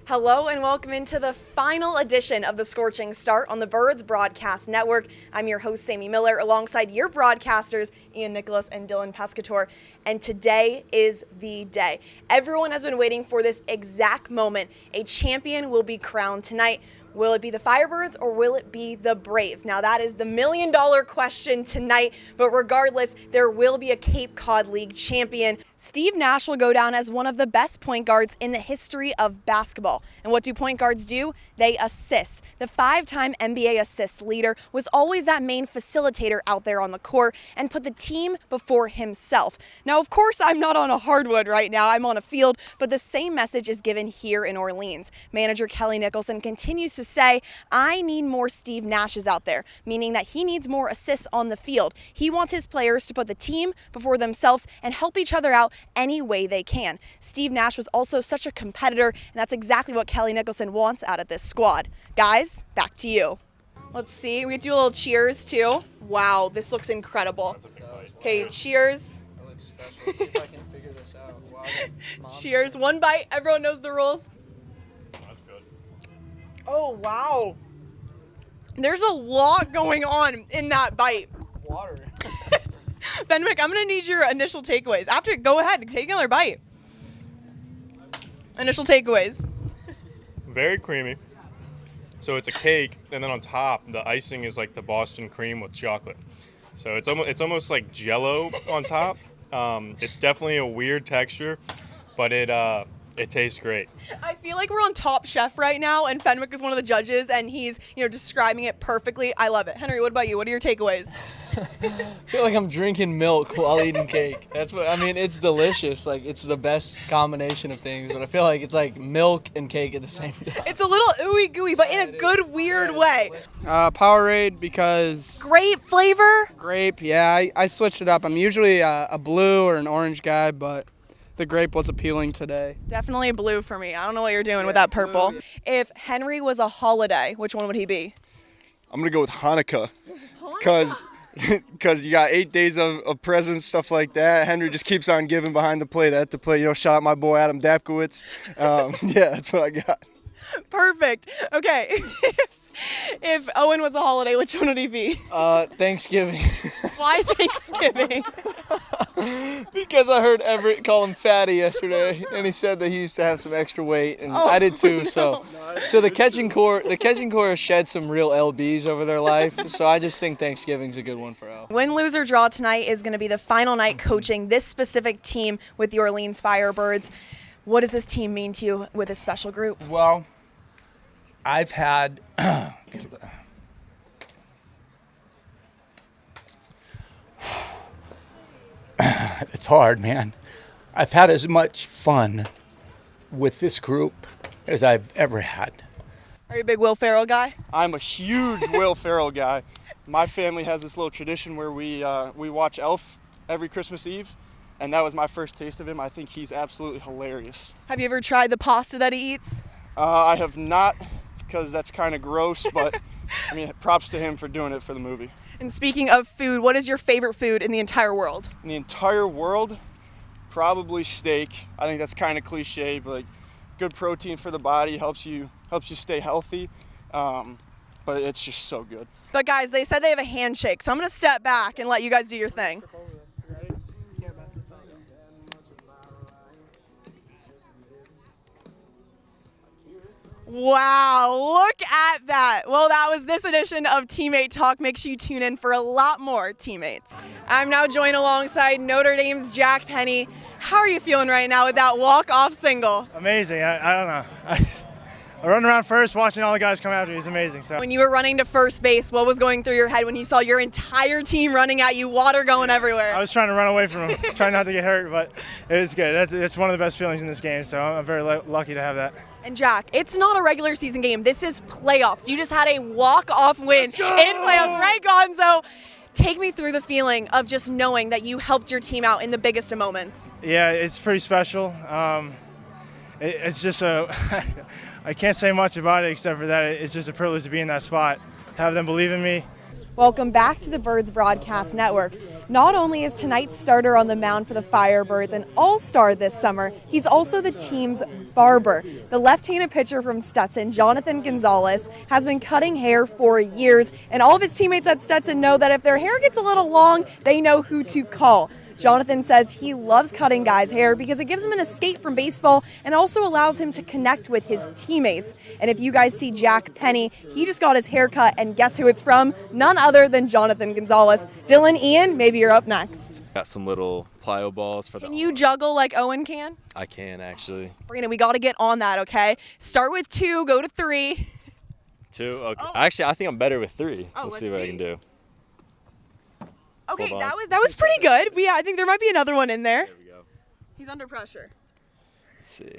Hello and welcome into the final edition of the Scorching Start on the Birds Broadcast Network. I'm your host, Sammy Miller, alongside your broadcasters, Ian Nicholas and Dylan Pescator. And today is the day. Everyone has been waiting for this exact moment. A champion will be crowned tonight. Will it be the Firebirds or will it be the Braves? Now that is the million-dollar question tonight, but regardless, there will be a Cape Cod League champion. Steve Nash will go down as one of the best point guards in the history of basketball. And what do point guards do? They assist. The 5-time NBA assist leader was always that main facilitator out there on the court and put the team before himself. Now, of course, I'm not on a hardwood right now. I'm on a field, but the same message is given here in Orleans. Manager Kelly Nicholson continues to say, I need more Steve Nashes out there, meaning that he needs more assists on the field. He wants his players to put the team before themselves and help each other out any way they can. Steve Nash was also such a competitor, and that's exactly what Kelly Nicholson wants out of this squad. Guys, back to you. Let's see, we do a little cheers too. Wow, this looks incredible. Okay, cheers. That looks special. Let's see if I can figure this out. Wow. Cheers, one bite, everyone knows the rules. That's good. Oh, wow. There's a lot going on in that bite. Water. Fenwick, I'm going to need your initial takeaways. Go ahead, take another bite. Initial takeaways. Very creamy. So it's a cake, and then on top, the icing is like the Boston cream with chocolate. So it's almost like Jell-O on top. It's definitely a weird texture, but it tastes great. I feel like we're on Top Chef right now, and Fenwick is one of the judges, and he's describing it perfectly. I love it. Henry, what about you? What are your takeaways? I feel like I'm drinking milk while eating cake. That's what I mean. It's delicious. Like, it's the best combination of things. But I feel like it's like milk and cake at the same time. It's a little ooey gooey, but in a good, weird way. Powerade because Grape flavor. grape. Yeah, I switched it up. I'm usually a blue or an orange guy, but the grape was appealing today. Definitely blue for me. I don't know what you're doing with that purple. blue. If Henry was a holiday, which one would he be? I'm going to go with Hanukkah because you got 8 days of presents, stuff like that. Henry just keeps on giving behind the plate. At the plate, shout out my boy Adam Dapkowitz. Yeah, that's what I got. Perfect. Okay. If Owen was a holiday, which one would he be? Thanksgiving. Why Thanksgiving? Because I heard Everett call him fatty yesterday, and he said that he used to have some extra weight, and I did too. So the catching core has shed some real lbs over their life. So I just think Thanksgiving's a good one for Al. Win, lose, or draw tonight is going to be the final night coaching this specific team with the Orleans Firebirds. What does this team mean to you with this special group? Well, I've had it's hard, man. I've had as much fun with this group as I've ever had. Are you a big Will Ferrell guy? I'm a huge Will Ferrell guy. My family has this little tradition where we watch Elf every Christmas Eve, and that was my first taste of him. I think he's absolutely hilarious. Have you ever tried the pasta that he eats? I have not, because that's kind of gross, but I mean, props to him for doing it for the movie. And speaking of food, what is your favorite food in the entire world? In the entire world, probably steak. I think that's kind of cliche, but like, good protein for the body, helps you stay healthy. But it's just so good. But guys, they said they have a handshake, so I'm going to step back and let you guys do your thing. Wow, look at that. Well, that was this edition of Teammate Talk. Make sure you tune in for a lot more teammates. I'm now joined alongside Notre Dame's Jack Penny. How are you feeling right now with that walk-off single? Amazing. I don't know. I run around first, watching all the guys come after me is amazing. So. When you were running to first base, what was going through your head when you saw your entire team running at you, water going everywhere? I was trying to run away from them, trying not to get hurt, but it was good. It's one of the best feelings in this game, so I'm very lucky to have that. And Jack, it's not a regular season game. This is playoffs. You just had a walk-off win in playoffs, right, Gonzo? Take me through the feeling of just knowing that you helped your team out in the biggest of moments. Yeah, it's pretty special. It's just I can't say much about it except for that it's just a privilege to be in that spot, have them believe in me. Welcome back to the Birds Broadcast Network. Not only is tonight's starter on the mound for the Firebirds an all-star this summer, he's also the team's barber. The left-handed pitcher from Stetson, Jonathan Gonzalez, has been cutting hair for years, and all of his teammates at Stetson know that if their hair gets a little long, they know who to call. Jonathan says he loves cutting guys' hair because it gives him an escape from baseball and also allows him to connect with his teammates. And if you guys see Jack Penny, he just got his hair cut, and guess who it's from? None other than Jonathan Gonzalez. Dylan, Ian, maybe you're up next. Got some little plyo balls for the. Can you juggle like Owen can? I can actually. Brandon, we got to get on that, okay? Start with 2, go to 3. 2. Okay. Oh. Actually, I think I'm better with 3. Oh, let's see what I can do. Okay, Hold on. that was pretty good. I think there might be another one in there. There we go. He's under pressure. Let's see.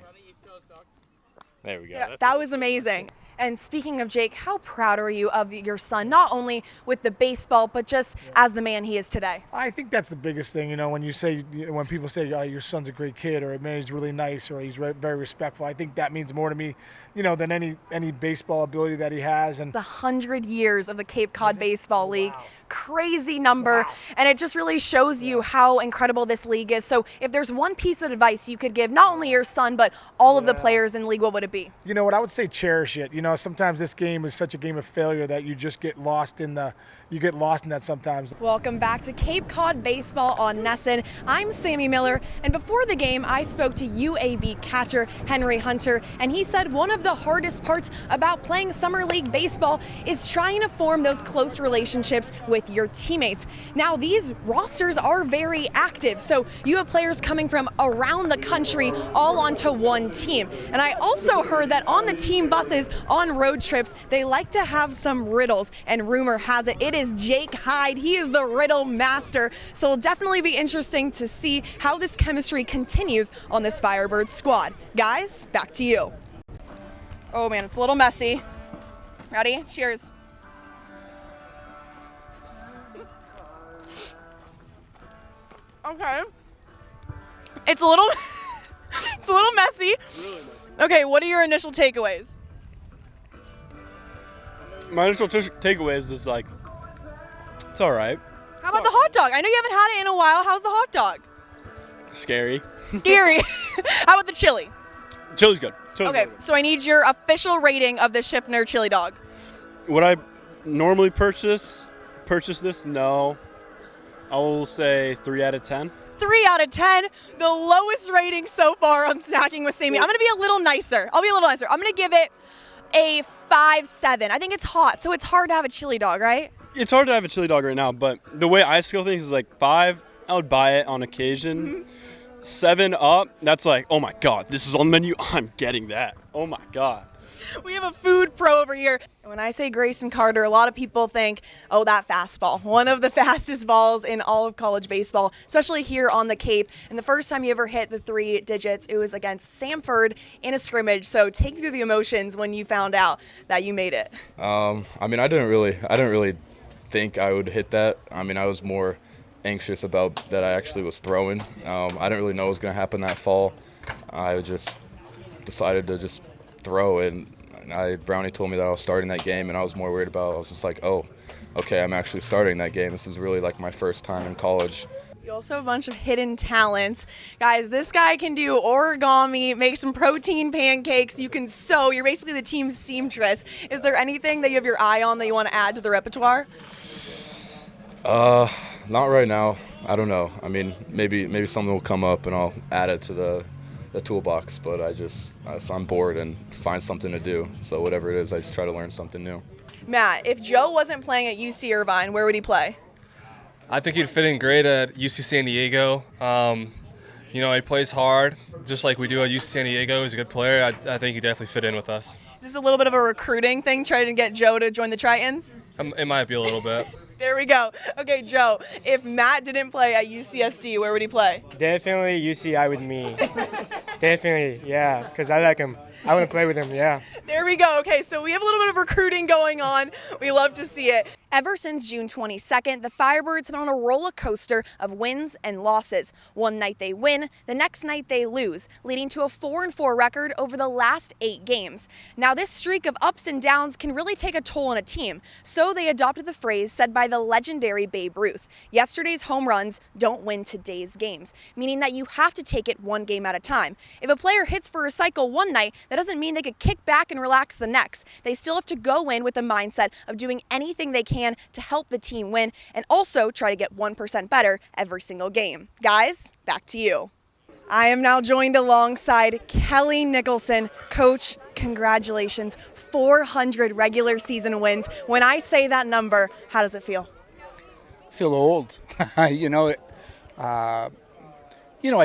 There we go. Yeah, That's that it. was amazing. And speaking of Jake, how proud are you of your son, not only with the baseball, but just as the man he is today? I think that's the biggest thing, when when people say, oh, your son's a great kid, or man, he's really nice, or he's very respectful. I think that means more to me, than any baseball ability that he has. And The 100 years of the Cape Cod Baseball League, crazy number, and it just really shows you how incredible this league is. So if there's one piece of advice you could give, not only your son, but all of the players in the league, what would it be? what I would say, cherish it. Sometimes this game is such a game of failure that you just get lost in that sometimes. Welcome back to Cape Cod Baseball on Nesson. I'm Sammy Miller, and before the game, I spoke to UAB catcher Henry Hunter, and he said one of the hardest parts about playing Summer League baseball is trying to form those close relationships with your teammates. Now, these rosters are very active, so you have players coming from around the country all onto one team. And I also heard that on the team buses, on road trips, they like to have some riddles, and rumor has it is Jake Hyde. He is the riddle master, so it'll definitely be interesting to see how this chemistry continues on this Firebird squad. Guys, back to you. Oh man, it's a little messy. Ready? Cheers. Okay. It's a little messy. Okay, what are your initial takeaways? My initial takeaways is it's all right. How about the hot dog? I know you haven't had it in a while. How's the hot dog? Scary. Scary. How about the chili? Chili's good. Chili's Okay, good. so I need your official rating of the Schiffner chili dog. Would I normally purchase this? No. I will say 3 out of 10. 3 out of 10, the lowest rating so far on Snacking with Sammy. I'm going to be a little nicer. I'm going to give it a 5-7. I think it's hot, so it's hard to have a chili dog, right? It's hard to have a chili dog right now, but the way I scale things is 5, I would buy it on occasion. Mm-hmm. 7 up, that's oh my God, this is on the menu. I'm getting that. Oh my God. We have a food pro over here. And when I say Grayson Carter, a lot of people think, oh, that fastball. One of the fastest balls in all of college baseball, especially here on the Cape. And the first time you ever hit the 3 digits, it was against Samford in a scrimmage. So take me through the emotions when you found out that you made it. I didn't really think I would hit that. I was more anxious about that I actually was throwing. I didn't really know what was going to happen that fall. I just decided to just throw, and Brownie told me that I was starting that game, and I was more worried about, I was just oh, okay, I'm actually starting that game. This is really my first time in college. You also have a bunch of hidden talents. Guys, this guy can do origami, make some protein pancakes, you can sew, you're basically the team seamstress. Is there anything that you have your eye on that you want to add to the repertoire? Not right now. I don't know. Maybe something will come up and I'll add it to the toolbox, but I'm bored and find something to do. So whatever it is, I just try to learn something new. Matt, if Joe wasn't playing at UC Irvine, where would he play? I think he'd fit in great at UC San Diego. He plays hard, just like we do at UC San Diego. He's a good player. I think he'd definitely fit in with us. Is this a little bit of a recruiting thing, trying to get Joe to join the Tritons? It might be a little bit. There we go. Okay, Joe, if Matt didn't play at UCSD, where would he play? Definitely UCI with me. Definitely, yeah, because I like him. I want to play with him, yeah. There we go. Okay, so we have a little bit of recruiting going on. We love to see it. Ever since June 22nd, the Firebirds have been on a roller coaster of wins and losses. One night they win, the next night they lose, leading to a 4-4 record over the last 8 games. Now, this streak of ups and downs can really take a toll on a team, so they adopted the phrase said by the legendary Babe Ruth: yesterday's home runs don't win today's games, meaning that you have to take it one game at a time. If a player hits for a cycle one night, that doesn't mean they could kick back and relax the next. They still have to go in with the mindset of doing anything they can to help the team win and also try to get 1% better every single game. Guys, back to you. I am now joined alongside Kelly Nicholson. Coach, congratulations, 400 regular season wins. When I say that number, how does it feel? Feel old. I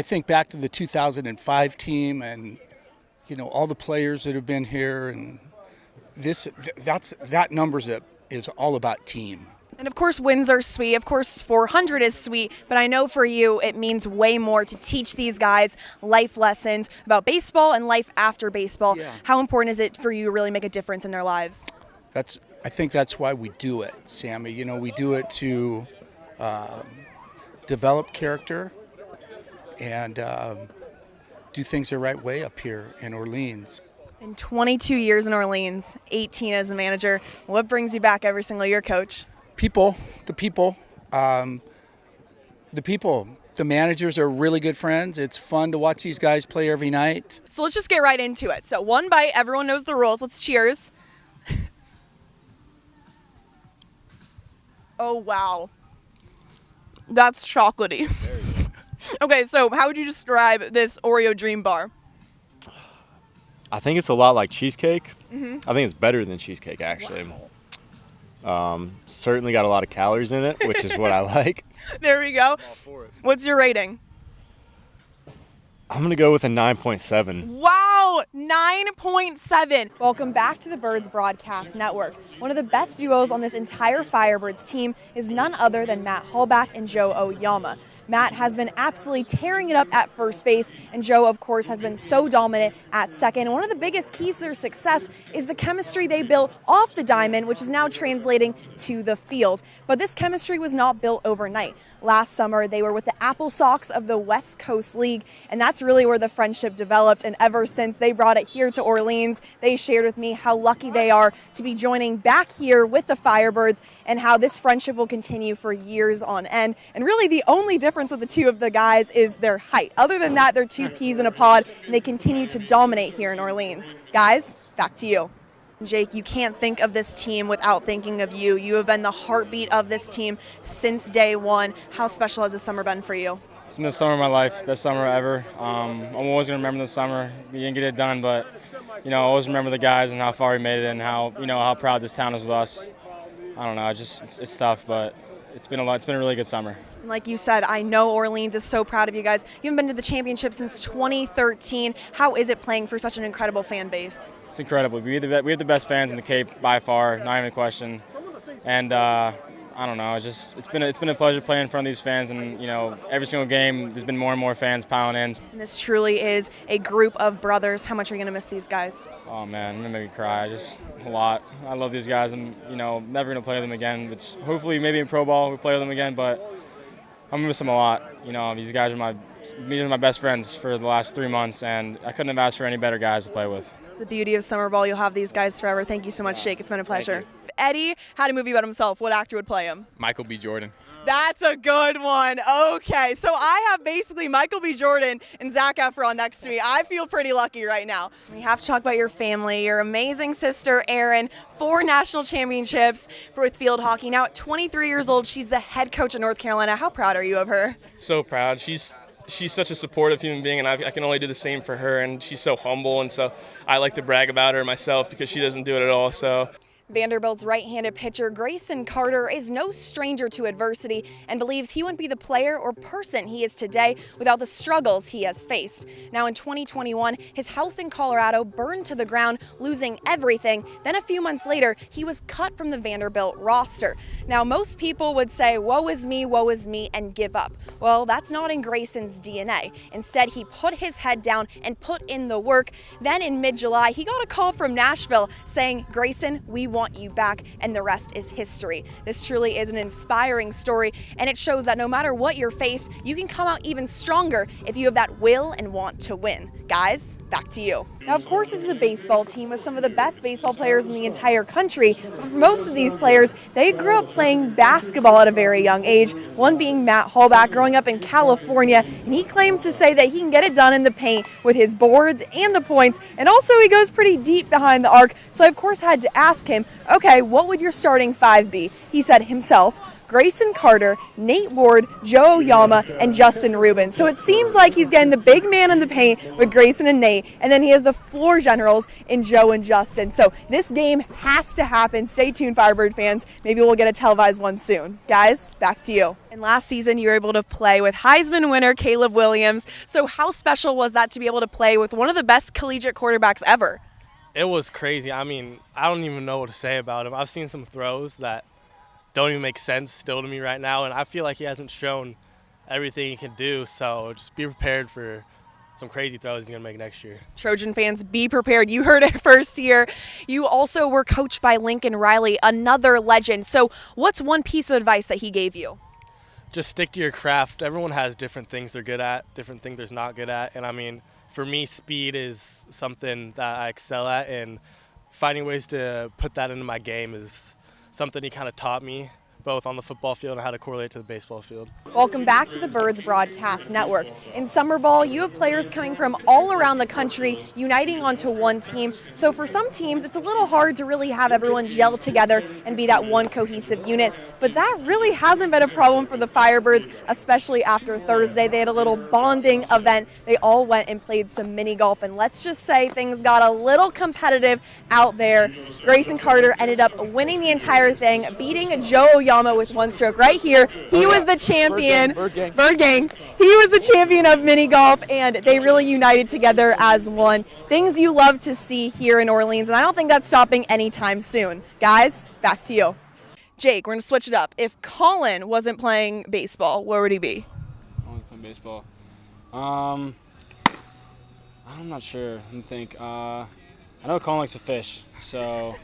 think back to the 2005 team and, all the players that have been here, and that numbers is all about team. And of course, wins are sweet. Of course, 400 is sweet. But I know for you, it means way more to teach these guys life lessons about baseball and life after baseball. Yeah. How important is it for you to really make a difference in their lives? I think that's why we do it, Sammy. We do it to develop character and do things the right way up here in Orleans. In 22 years in Orleans, 18 as a manager, what brings you back every single year, Coach? The people. The managers are really good friends. It's fun to watch these guys play every night. So let's just get right into it. So one bite, everyone knows the rules. Let's cheers. Oh, wow. That's chocolatey. Okay, so how would you describe this Oreo Dream Bar? I think it's a lot like cheesecake. Mm-hmm. I think it's better than cheesecake, actually. Certainly got a lot of calories in it, which is what I like. There we go. What's your rating? I'm going to go with a 9.7. Wow, 9.7. Welcome back to the Birds Broadcast Network. One of the best duos on this entire Firebirds team is none other than Matt Hallback and Joe Oyama. Matt has been absolutely tearing it up at first base, and Joe, of course, has been so dominant at second. And one of the biggest keys to their success is the chemistry they built off the diamond, which is now translating to the field. But this chemistry was not built overnight. Last summer, they were with the Apple Sox of the West Coast League, and that's really where the friendship developed. And ever since they brought it here to Orleans, they shared with me how lucky they are to be joining back here with the Firebirds and how this friendship will continue for years on end. And really the only difference with the two of the guys is their height. Other than that, they're two peas in a pod, and they continue to dominate here in Orleans. Guys, back to you. Jake, you can't think of this team without thinking of you. You have been the heartbeat of this team since day one. How special has this summer been for you? It's been the summer of my life, best summer ever. I'm always going to remember the summer. We didn't get it done, but, I always remember the guys and how far we made it and how, how proud this town is with us. I don't know, it's tough, but it's been a really good summer. And like you said, I know Orleans is so proud of you guys. You haven't been to the championship since 2013. How is it playing for such an incredible fan base? It's incredible. We have the best fans in the Cape by far, not even a question. And I don't know, it's been a pleasure playing in front of these fans, and every single game there's been more and more fans piling in. And this truly is a group of brothers. How much are you gonna miss these guys? Oh man, it's gonna make me cry. Just a lot. I love these guys. I'm never gonna play with them again. Which hopefully maybe in pro ball we play with them again, but I'm gonna miss them a lot. These guys are my best friends for the last 3 months, and I couldn't have asked for any better guys to play with. It's the beauty of summer ball. You'll have these guys forever. Thank you so much, Jake. It's been a pleasure. Eddie had a movie about himself. What actor would play him? Michael B. Jordan. That's a good one. Okay, so I have basically Michael B. Jordan and Zac Efron next to me. I feel pretty lucky right now. We have to talk about your family, your amazing sister, Erin, 4 national championships with field hockey. Now at 23 years old, she's the head coach of North Carolina. How proud are you of her? So proud. She's such a supportive human being, and I can only do the same for her, and she's so humble, and so I like to brag about her myself because she doesn't do it at all. So Vanderbilt's right-handed pitcher Grayson Carter is no stranger to adversity and believes he wouldn't be the player or person he is today without the struggles he has faced. Now in 2021, his house in Colorado burned to the ground, losing everything. Then a few months later, he was cut from the Vanderbilt roster. Now most people would say, woe is me, and give up. Well, that's not in Grayson's DNA. Instead, he put his head down and put in the work. Then in mid-July, he got a call from Nashville saying, Grayson, we want you back, and the rest is history. This truly is an inspiring story, and it shows that no matter what you're faced, you can come out even stronger if you have that will and want to win. Guys, back to you. Now, of course, this is a baseball team with some of the best baseball players in the entire country. But for most of these players, they grew up playing basketball at a very young age, one being Matt Hallback, growing up in California, and he claims to say that he can get it done in the paint with his boards and the points, and also he goes pretty deep behind the arc, so I of course had to ask him, okay, what would your starting five be? He said himself, Grayson Carter, Nate Ward, Joe Oyama, and Justin Rubin. So it seems like he's getting the big man in the paint with Grayson and Nate, and then he has the floor generals in Joe and Justin. So this game has to happen. Stay tuned, Firebird fans. Maybe we'll get a televised one soon. Guys, back to you. And last season, you were able to play with Heisman winner Caleb Williams. So how special was that to be able to play with one of the best collegiate quarterbacks ever? It was crazy. I mean, I don't even know what to say about him. I've seen some throws that don't even make sense still to me right now, and I feel like he hasn't shown everything he can do, so just be prepared for some crazy throws he's going to make next year. Trojan fans, be prepared. You heard it first here. You also were coached by Lincoln Riley, another legend. So what's one piece of advice that he gave you? Just stick to your craft. Everyone has different things they're good at, different things they're not good at, and I mean, for me, speed is something that I excel at, and finding ways to put that into my game is something he kind of taught me, both on the football field and how to correlate to the baseball field. Welcome back to the Birds Broadcast Network. In summer ball, you have players coming from all around the country uniting onto one team. So for some teams, it's a little hard to really have everyone gel together and be that one cohesive unit. But that really hasn't been a problem for the Firebirds, especially after Thursday. They had a little bonding event. They all went and played some mini golf. And let's just say things got a little competitive out there. Grayson Carter ended up winning the entire thing, beating Joe Oyama with one stroke right here. He was the champion. Bird Gang. He was the champion of mini golf, and they really united together as one. Things you love to see here in Orleans, and I don't think that's stopping anytime soon. Guys, back to you. Jake, we're going to switch it up. If Colin wasn't playing baseball, where would he be? Playing baseball. I'm not sure. Let me think. I know Colin likes to fish, so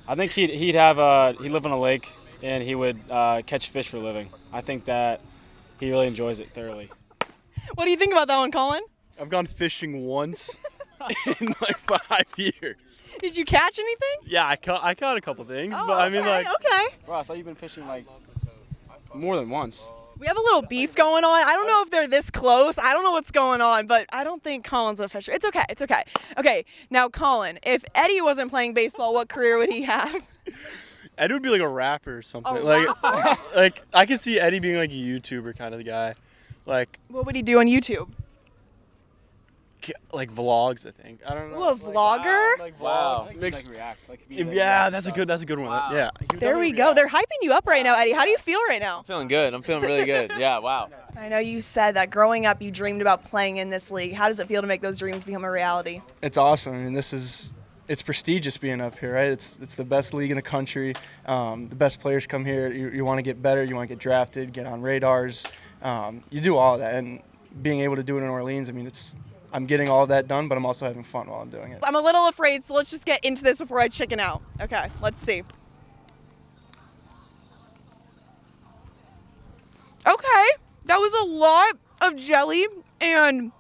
I think he'd live on a lake and he would catch fish for a living. I think that he really enjoys it thoroughly. What do you think about that one, Colin? I've gone fishing once in like 5 years. Did you catch anything? Yeah, I caught a couple things, Oh, but I mean like. Okay. Bro, I thought you've been fishing like more than once. We have a little beef going on. I don't know if they're this close. I don't know what's going on, but I don't think Colin's a fisher. It's okay. It's okay. Okay, now Colin, if Eddie wasn't playing baseball, what career would he have? Eddie would be like a rapper or something. A like, rapper? like I could see Eddie being like a YouTuber kind of guy, like What would he do on YouTube? vlogs. I think. I don't know. Ooh, a vlogger? Wow. Yeah, that's a good one. Wow. Yeah. There we go. They're hyping you up right now, Eddie. How do you feel right now? I'm feeling good. I'm feeling really good. Yeah, wow. I know you said that growing up you dreamed about playing in this league. How does it feel to make those dreams become a reality? It's awesome. I mean, it's prestigious being up here, right? It's the best league in the country. The best players come here. You want to get better. You want to get drafted, get on radars. You do all of that, and being able to do it in Orleans, I mean, I'm getting all of that done, but I'm also having fun while I'm doing it. I'm a little afraid, so let's just get into this before I chicken out. Okay, let's see. Okay, that was a lot of jelly and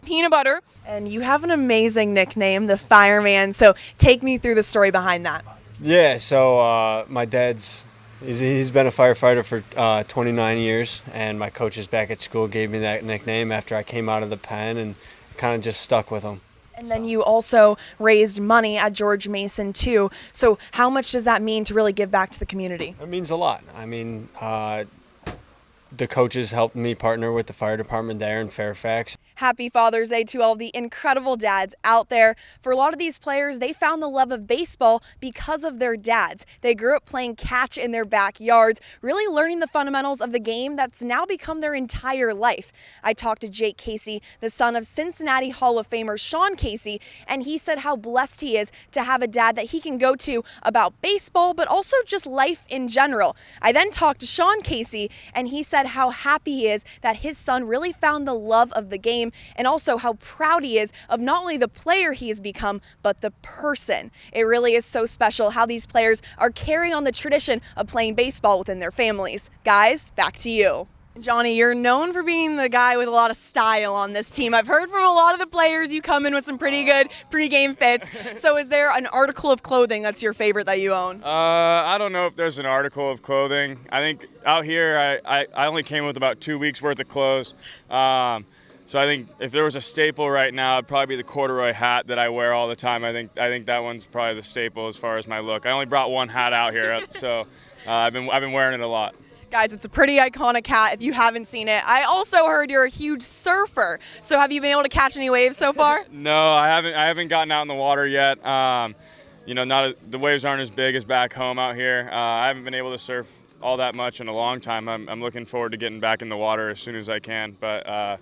peanut butter. And you have an amazing nickname, the Fireman, so take me through the story behind that. Yeah, so my dad's, he's been a firefighter for 29 years, and my coaches back at school gave me that nickname after I came out of the pen, and kind of just stuck with them. And then you also raised money at George Mason too. So how much does that mean to really give back to the community? It means a lot. I mean, the coaches helped me partner with the fire department there in Fairfax. Happy Father's Day to all the incredible dads out there. For a lot of these players, they found the love of baseball because of their dads. They grew up playing catch in their backyards, really learning the fundamentals of the game that's now become their entire life. I talked to Jake Casey, the son of Cincinnati Hall of Famer Sean Casey, and he said how blessed he is to have a dad that he can go to about baseball, but also just life in general. I then talked to Sean Casey, and he said how happy he is that his son really found the love of the game, and also how proud he is of not only the player he has become, but the person. It really is so special how these players are carrying on the tradition of playing baseball within their families. Guys, back to you. Johnny, you're known for being the guy with a lot of style on this team. I've heard from a lot of the players you come in with some pretty good pregame fits. So is there an article of clothing that's your favorite that you own? I don't know if there's an article of clothing. I think out here I only came with about 2 weeks worth of clothes. So I think if there was a staple right now, it'd probably be the corduroy hat that I wear all the time. I think that one's probably the staple as far as my look. I only brought one hat out here, so I've been wearing it a lot. Guys, it's a pretty iconic hat if you haven't seen it. I also heard you're a huge surfer. So have you been able to catch any waves so far? No, I haven't gotten out in the water yet. The waves aren't as big as back home out here. I haven't been able to surf all that much in a long time. I'm looking forward to getting back in the water as soon as I can. But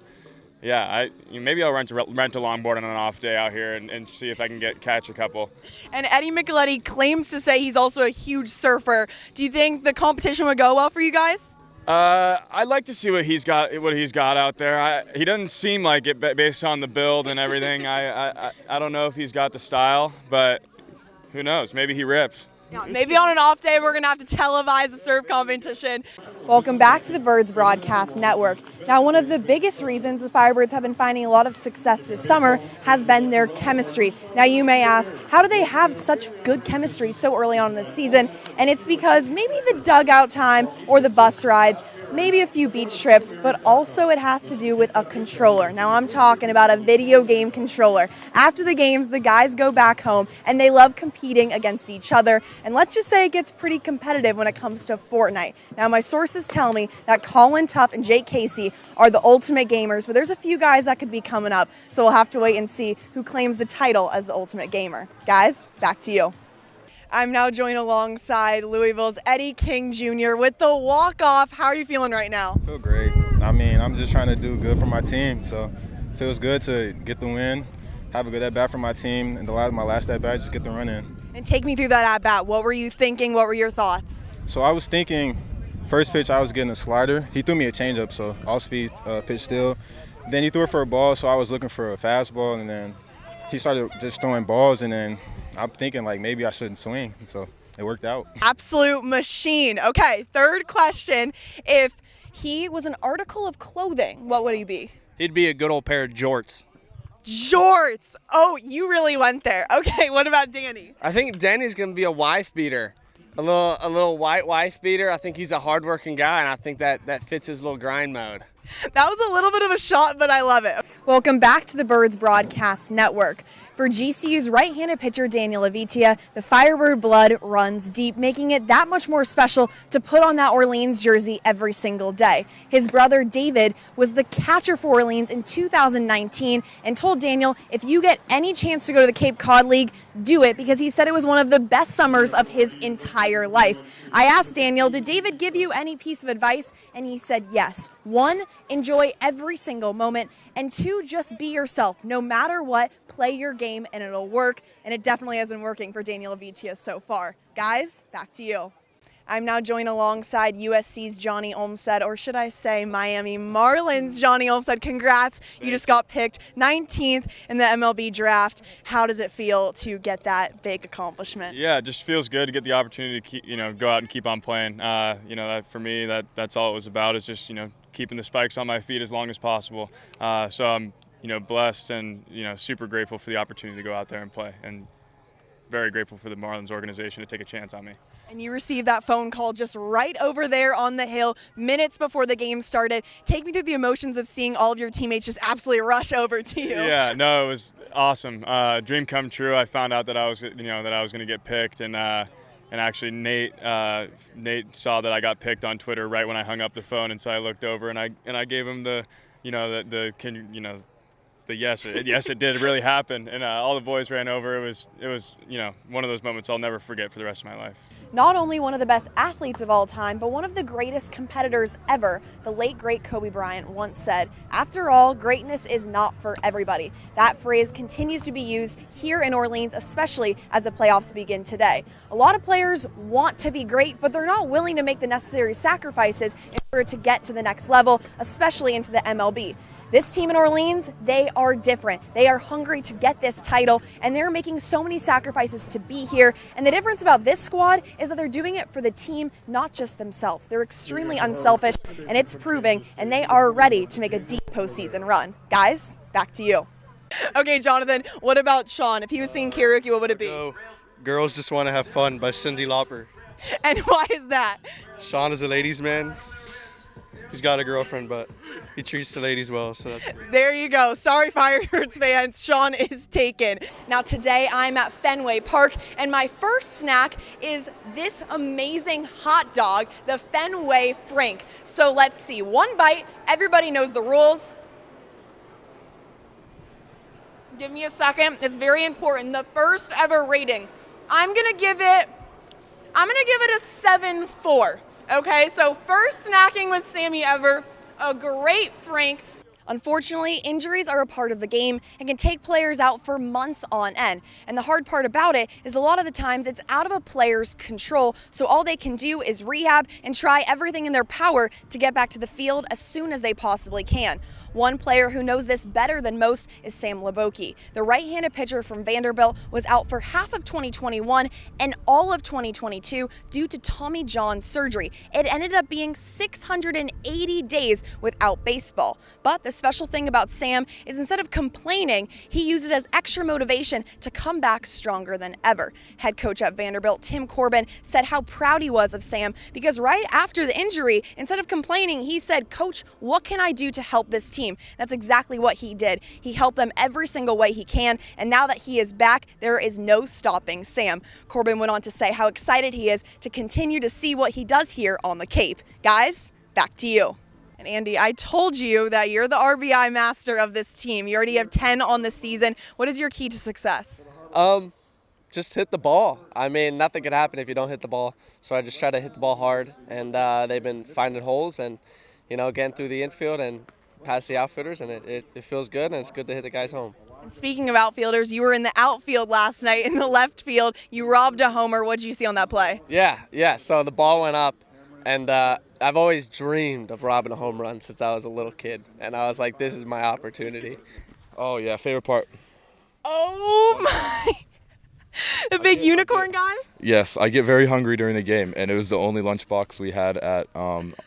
maybe I'll rent a longboard on an off day out here and see if I can catch a couple. And Eddie Micheletti claims to say he's also a huge surfer. Do you think the competition would go well for you guys? I'd like to see what he's got out there. He doesn't seem like it based on the build and everything. I don't know if he's got the style, but who knows? Maybe he rips. Yeah, maybe on an off day we're going to have to televise a surf competition. Welcome back to the Birds Broadcast Network. Now, one of the biggest reasons the Firebirds have been finding a lot of success this summer has been their chemistry. Now, you may ask, how do they have such good chemistry so early on in the season? And it's because maybe the dugout time or the bus rides, maybe a few beach trips, but also it has to do with a controller. Now I'm talking about a video game controller. After the games, the guys go back home and they love competing against each other. And let's just say it gets pretty competitive when it comes to Fortnite. Now my sources tell me that Colin Tuff and Jake Casey are the ultimate gamers, but there's a few guys that could be coming up. So we'll have to wait and see who claims the title as the ultimate gamer. Guys, back to you. I'm now joined alongside Louisville's Eddie King Jr. with the walk-off. How are you feeling right now? I feel great. I mean, I'm just trying to do good for my team, so it feels good to get the win, have a good at-bat for my team, and my last at-bat, just get the run in. And take me through that at-bat. What were you thinking? What were your thoughts? So I was thinking, first pitch I was getting a slider. He threw me a changeup, so all-speed pitch still. Then he threw it for a ball, so I was looking for a fastball, and then he started just throwing balls, and then I'm thinking like maybe I shouldn't swing, so it worked out. Absolute machine. Okay, third question. If he was an article of clothing, what would he be? He'd be a good old pair of jorts. Jorts. Oh, you really went there. Okay, what about Danny? I think Danny's going to be a wife beater. A little white wife beater. I think he's a hardworking guy, and I think that fits his little grind mode. That was a little bit of a shot, but I love it. Welcome back to the Birds Broadcast Network. For GCU's right-handed pitcher Daniel Avitia, the Firebird blood runs deep, making it that much more special to put on that Orleans jersey every single day. His brother David was the catcher for Orleans in 2019 and told Daniel, if you get any chance to go to the Cape Cod League, do it, because he said it was one of the best summers of his entire life. I asked Daniel, did David give you any piece of advice? And he said yes. 1, enjoy every single moment, and 2, just be yourself. No matter what, play your game and it'll work, and it definitely has been working for Daniel Avitia so far. Guys, back to you. I'm now joined alongside USC's Johnny Olmstead, or should I say Miami Marlins' Johnny Olmstead. Congrats, you just got picked 19th in the MLB draft. How does it feel to get that big accomplishment? Yeah, it just feels good to get the opportunity to go out and keep on playing. For me, that's all it was about, is just keeping the spikes on my feet as long as possible. So I'm blessed and super grateful for the opportunity to go out there and play, and very grateful for the Marlins organization to take a chance on me. And you received that phone call just right over there on the hill minutes before the game started. Take me through the emotions of seeing all of your teammates just absolutely rush over to you. Yeah, no, it was awesome. Dream come true. I found out that I was going to get picked, and actually Nate saw that I got picked on Twitter right when I hung up the phone, and so I looked over and I gave him the yes, it did really happen, and all the boys ran over. It was one of those moments I'll never forget for the rest of my life. Not only one of the best athletes of all time, but one of the greatest competitors ever, the late great Kobe Bryant once said, "After all, greatness is not for everybody." That phrase continues to be used here in Orleans, especially as the playoffs begin today. A lot of players want to be great, but they're not willing to make the necessary sacrifices in order to get to the next level, especially into the MLB. This team in Orleans, they are different. They are hungry to get this title, and they're making so many sacrifices to be here. And the difference about this squad is that they're doing it for the team, not just themselves. They're extremely unselfish, and it's proving, and they are ready to make a deep postseason run. Guys, back to you. Okay, Jonathan, what about Sean? If he was singing karaoke, what would it be? Girls Just Want to Have Fun by Cyndi Lauper. And why is that? Sean is a ladies' man. He's got a girlfriend, but he treats the ladies well, so that's good. There you go. Sorry, Firebirds fans. Sean is taken. Now, today I'm at Fenway Park, and my first snack is this amazing hot dog, the Fenway Frank. So let's see. One bite. Everybody knows the rules. Give me a second. It's very important. The first ever rating. I'm gonna give it a 7.4. Okay, so first snacking with Sammy ever, a great Frank. Unfortunately, injuries are a part of the game and can take players out for months on end. And the hard part about it is a lot of the times it's out of a player's control, so all they can do is rehab and try everything in their power to get back to the field as soon as they possibly can. One player who knows this better than most is Sam Leboke. The right-handed pitcher from Vanderbilt was out for half of 2021 and all of 2022 due to Tommy John surgery. It ended up being 680 days without baseball. But the special thing about Sam is instead of complaining, he used it as extra motivation to come back stronger than ever. Head coach at Vanderbilt, Tim Corbin, said how proud he was of Sam because right after the injury, instead of complaining, he said, "Coach, what can I do to help this team?" That's exactly what he did. He helped them every single way he can, and now that he is back, there is no stopping Sam. Corbin went on to say how excited he is to continue to see what he does here on the Cape. Guys, back to you. And Andy, I told you that you're the RBI master of this team. You already have 10 on the season. What is your key to success? Just hit the ball. I mean, nothing could happen if you don't hit the ball. So I just try to hit the ball hard, and they've been finding holes and, getting through the infield and past the outfielders, and it feels good, and it's good to hit the guys home. And speaking of outfielders, you were in the outfield last night in the left field. You robbed a homer. What did you see on that play? Yeah. So the ball went up, and I've always dreamed of robbing a home run since I was a little kid, and I was like, this is my opportunity. Oh, yeah, favorite part. Oh, my. The big unicorn guy? Yes, I get very hungry during the game, and it was the only lunchbox we had at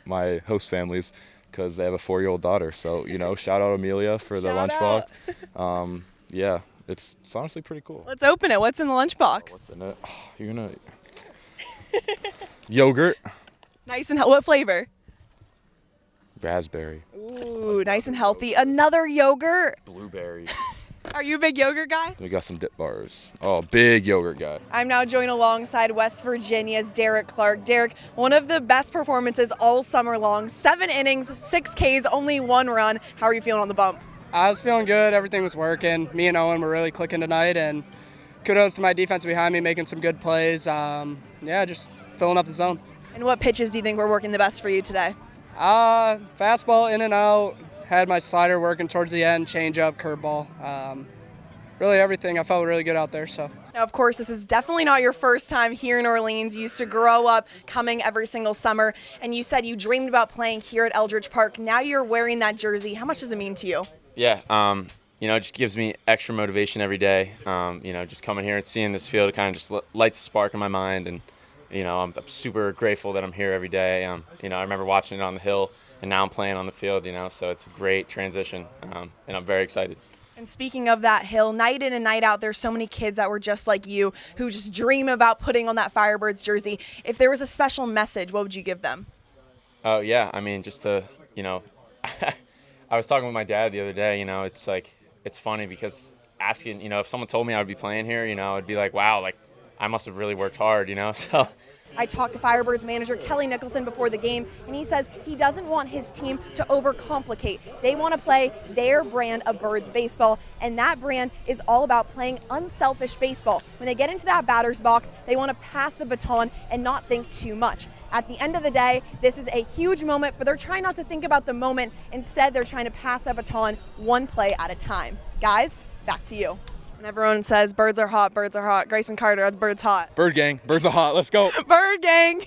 my host family's because they have a 4-year-old daughter. So, shout out Amelia for the lunchbox. Yeah, it's honestly pretty cool. Let's open it. What's in the lunchbox? What's in it? Oh, you're going to... Yogurt. Nice and what flavor? Raspberry. Ooh, nice and healthy. Another yogurt. Blueberry. Are you a big yogurt guy? We got some dip bars. Oh, big yogurt guy. I'm now joined alongside West Virginia's Derek Clark. Derek, one of the best performances all summer long. 7 innings, 6 Ks, only 1 run. How are you feeling on the bump? I was feeling good. Everything was working. Me and Owen were really clicking tonight, and kudos to my defense behind me making some good plays. Just filling up the zone. And what pitches do you think were working the best for you today? Fastball in and out. Had my slider working towards the end, changeup, curveball. Really everything. I felt really good out there. So. Now, of course, this is definitely not your first time here in Orleans. You used to grow up coming every single summer, and you said you dreamed about playing here at Eldridge Park. Now you're wearing that jersey. How much does it mean to you? Yeah, it just gives me extra motivation every day. Just coming here and seeing this field, it kind of just lights a spark in my mind, and I'm super grateful that I'm here every day. I remember watching it on the hill, and now I'm playing on the field. So it's a great transition, and I'm very excited. And speaking of that hill, night in and night out, there's so many kids that were just like you who just dream about putting on that Firebirds jersey. If there was a special message, what would you give them? Oh, yeah. I mean, just to, I was talking with my dad the other day, it's like, it's funny because asking, if someone told me I would be playing here, I'd be like, wow, like I must have really worked hard, So I talked to Firebirds manager Kelly Nicholson before the game, and he says he doesn't want his team to overcomplicate. They want to play their brand of Birds baseball, and that brand is all about playing unselfish baseball. When they get into that batter's box, they want to pass the baton and not think too much. At the end of the day, this is a huge moment, but they're trying not to think about the moment. Instead, they're trying to pass that baton one play at a time. Guys, back to you. And everyone says birds are hot, birds are hot. Grayson Carter, are the birds hot? Bird gang. Birds are hot. Let's go. Bird gang.